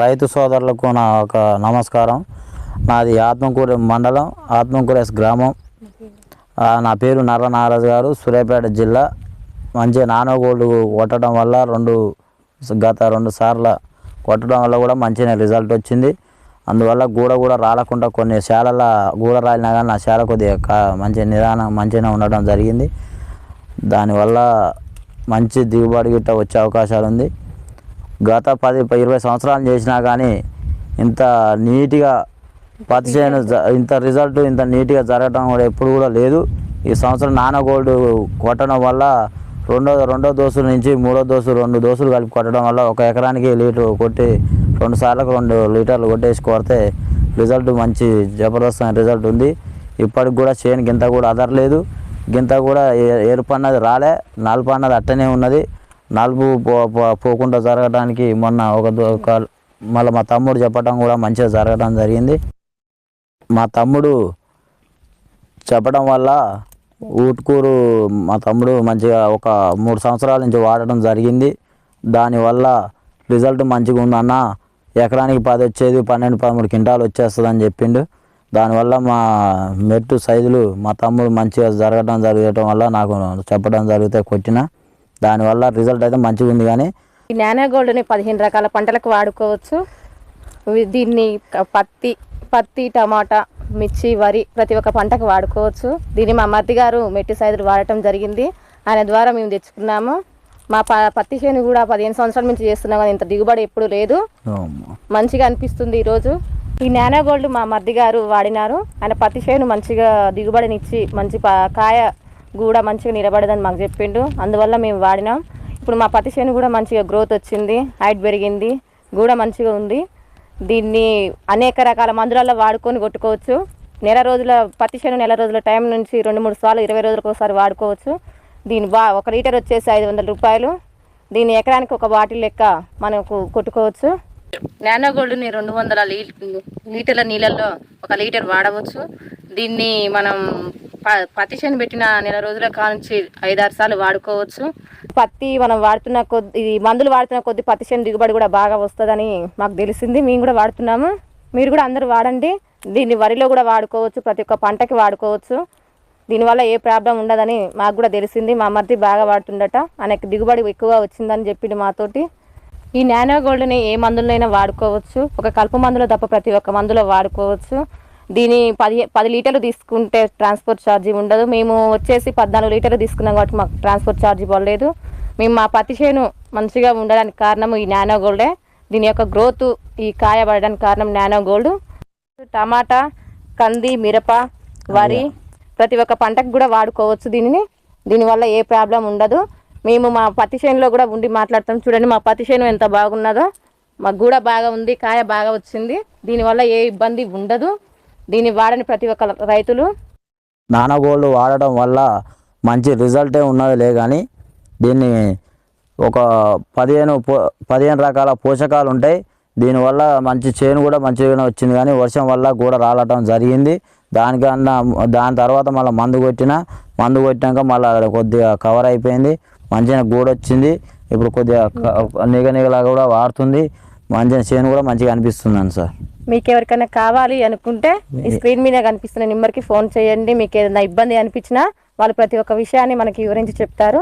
రైతు సోదరులకు నా ఒక నమస్కారం. నాది ఆత్మకూరు మండలం, ఆత్మకూరు గ్రామం. నా పేరు నర్ర నాగరాజు గారు, సూర్యాపేట జిల్లా. మంచిగా నానో గోల్డ్ కొట్టడం వల్ల గత 2 సార్లు కొట్టడం వల్ల కూడా మంచిగా రిజల్ట్ వచ్చింది. అందువల్ల కూడా రాలకుండా కొన్ని శాలల గూడ రాలినా కానీ నా శాల కొద్దిగా మంచి నిదానం మంచిగా ఉండడం జరిగింది. దానివల్ల మంచి దిగుబడి గిట్ట వచ్చే అవకాశాలు ఉంది. గత 10-20 సంవత్సరాలు చేసినా కానీ ఇంత నీట్గా పత్తి చేను ఇంత రిజల్ట్ ఇంత నీట్గా జరగడం కూడా ఎప్పుడు కూడా లేదు. ఈ సంవత్సరం నానో గోల్డ్ కొట్టడం వల్ల రెండో డోసు నుంచి 3వ డోసు 2 డోసులు కలిపి కొట్టడం వల్ల 1 ఎకరానికి లీటర్ కొట్టి 2 సార్లకు 2 లీటర్లు కొట్టేసి కొడితే రిజల్ట్ మంచి జబర్దస్త్ రిజల్ట్ ఉంది. ఇప్పటికి కూడా చేను గింత కూడా అదరలేదు, గింత కూడా ఎరుపు అన్నది రాలే, నలుపు అన్నది అట్టనే ఉన్నది. నలుపు పోకుండా జరగడానికి మొన్న మళ్ళీ మా తమ్ముడు చెప్పడం కూడా మంచిగా జరగడం జరిగింది. మా తమ్ముడు చెప్పడం వల్ల ఊట్కూరు మా తమ్ముడు మంచిగా ఒక 3 సంవత్సరాల నుంచి వాడడం జరిగింది. దానివల్ల రిజల్ట్ మంచిగా ఉందన్న, ఎకరానికి 10 వచ్చేది 12-13 క్వింటాలు వచ్చేస్తుందని చెప్పిండు. దానివల్ల మా మెట్టు సైజులు మా తమ్ముడు మంచిగా జరగడం వల్ల నాకు చెప్పడం జరిగితే కొట్టిన, దానివల్ల రిజల్ట్ అయితే మంచిగా ఉంది. కానీ ఈ నానో గోల్డ్ని 15 రకాల పంటలకు వాడుకోవచ్చు. దీన్ని పత్తి, టమాటా, మిర్చి, వరి ప్రతి ఒక్క పంటకు వాడుకోవచ్చు. దీన్ని మా మరిది గారు మెట్టి సైజులు వాడటం జరిగింది. ఆయన ద్వారా మేము తెచ్చుకున్నాము. మా పత్తి చేను కూడా 15 సంవత్సరాల నుంచి చేస్తున్నాం, కానీ ఇంత దిగుబడి ఎప్పుడు లేదు. మంచిగా అనిపిస్తుంది ఈరోజు. ఈ నానో గోల్డ్ మా మరిది గారు వాడినారు. ఆయన పత్తి చేను మంచిగా దిగుబడినిచ్చి మంచి కాయ కూడా మంచిగా నిలబడదని మాకు చెప్పిండు. అందువల్ల మేము వాడినాం. ఇప్పుడు మా పత్తి చేను కూడా మంచిగా గ్రోత్ వచ్చింది, హైట్ పెరిగింది, కూడా మంచిగా ఉంది. దీన్ని అనేక రకాల మందులలో వాడుకొని కొట్టుకోవచ్చు. పత్తి చేను నెల రోజుల టైం నుంచి 2-3 సార్లు 20 రోజులకు ఒకసారి వాడుకోవచ్చు. దీని 1 లీటర్ వచ్చేసి 500 రూపాయలు. దీని ఎకరానికి 1 బాటిల్ లెక్క మనకు కొట్టుకోవచ్చు. నానో గోల్డ్ని 200 లీటర్ల నీళ్ళల్లో 1 లీటర్ వాడవచ్చు. దీన్ని మనం పత్తి చేను పెట్టిన నెల రోజుల కానుంచి 5-6 సార్లు వాడుకోవచ్చు. పత్తి మనం వాడుతున్న కొద్ది మందులు వాడుతున్న కొద్ది పత్తి చేను దిగుబడి కూడా బాగా వస్తుందని మాకు తెలిసింది. మేము కూడా వాడుతున్నాము. మీరు కూడా అందరూ వాడండి. దీన్ని వరిలో కూడా వాడుకోవచ్చు, ప్రతి ఒక్క పంటకి వాడుకోవచ్చు. దీనివల్ల ఏ ప్రాబ్లం ఉండదని మాకు కూడా తెలిసింది. మా మరిది బాగా వాడుతుండట, ఆయనకి దిగుబడి ఎక్కువగా వచ్చిందని చెప్పిండు మాతోటి. ఈ నానో గోల్డ్ని ఏ మందులైనా వాడుకోవచ్చు. ఒక కలుపు మందులో తప్ప ప్రతి ఒక్క మందులో వాడుకోవచ్చు. దీని 10 లీటర్లు తీసుకుంటే ట్రాన్స్పోర్ట్ ఛార్జీ ఉండదు. మేము వచ్చేసి 14 లీటర్లు తీసుకున్నాం కాబట్టి మాకు ట్రాన్స్పోర్ట్ ఛార్జీ పడలేదు. మేము మా పత్తి చేను మంచిగా ఉండడానికి కారణం ఈ నానో గోల్డే. దీని యొక్క గ్రోత్, ఈ కాయ పడడానికి కారణం నానో గోల్డ్. టమాటా, కంది, మిరప, వరి ప్రతి ఒక్క పంటకు కూడా వాడుకోవచ్చు దీనివల్ల ఏ ప్రాబ్లం ఉండదు. మేము మా పత్తి చేనులో కూడా ఉండి మాట్లాడతాం. చూడండి మా పత్తి చేను ఎంత బాగున్నదో. మాకు కూడా బాగా ఉంది, కాయ బాగా వచ్చింది. దీనివల్ల ఏ ఇబ్బంది ఉండదు. దీన్ని వాడని ప్రతి ఒక్క రైతులు నానో గోల్డ్ వాడడం వల్ల మంచి రిజల్టే ఉన్నదిలే. కానీ దీన్ని ఒక 15 రకాల పోషకాలు ఉంటాయి. దీనివల్ల మంచి చేను కూడా మంచిగానే వచ్చింది. కానీ వర్షం వల్ల కూడా రాలటం జరిగింది. దాని తర్వాత మళ్ళీ మందు కొట్టినాక మళ్ళీ కొద్దిగా కవర్ అయిపోయింది, మంచిగా గూడ వచ్చింది. ఇప్పుడు కొద్దిగా నిగలాగా కూడా వాడుతుంది, మంచిగా చేను కూడా మంచిగా అనిపిస్తుంది. సార్ మీకు ఎవరికైనా కావాలి అనుకుంటే ఈ స్క్రీన్ మీద కనిపిస్తున్న నెంబర్కి ఫోన్ చేయండి. మీకు ఏదైనా ఇబ్బంది అనిపించినా వాళ్ళు ప్రతి ఒక్క విషయాన్ని మనకి వివరించి చెప్తారు.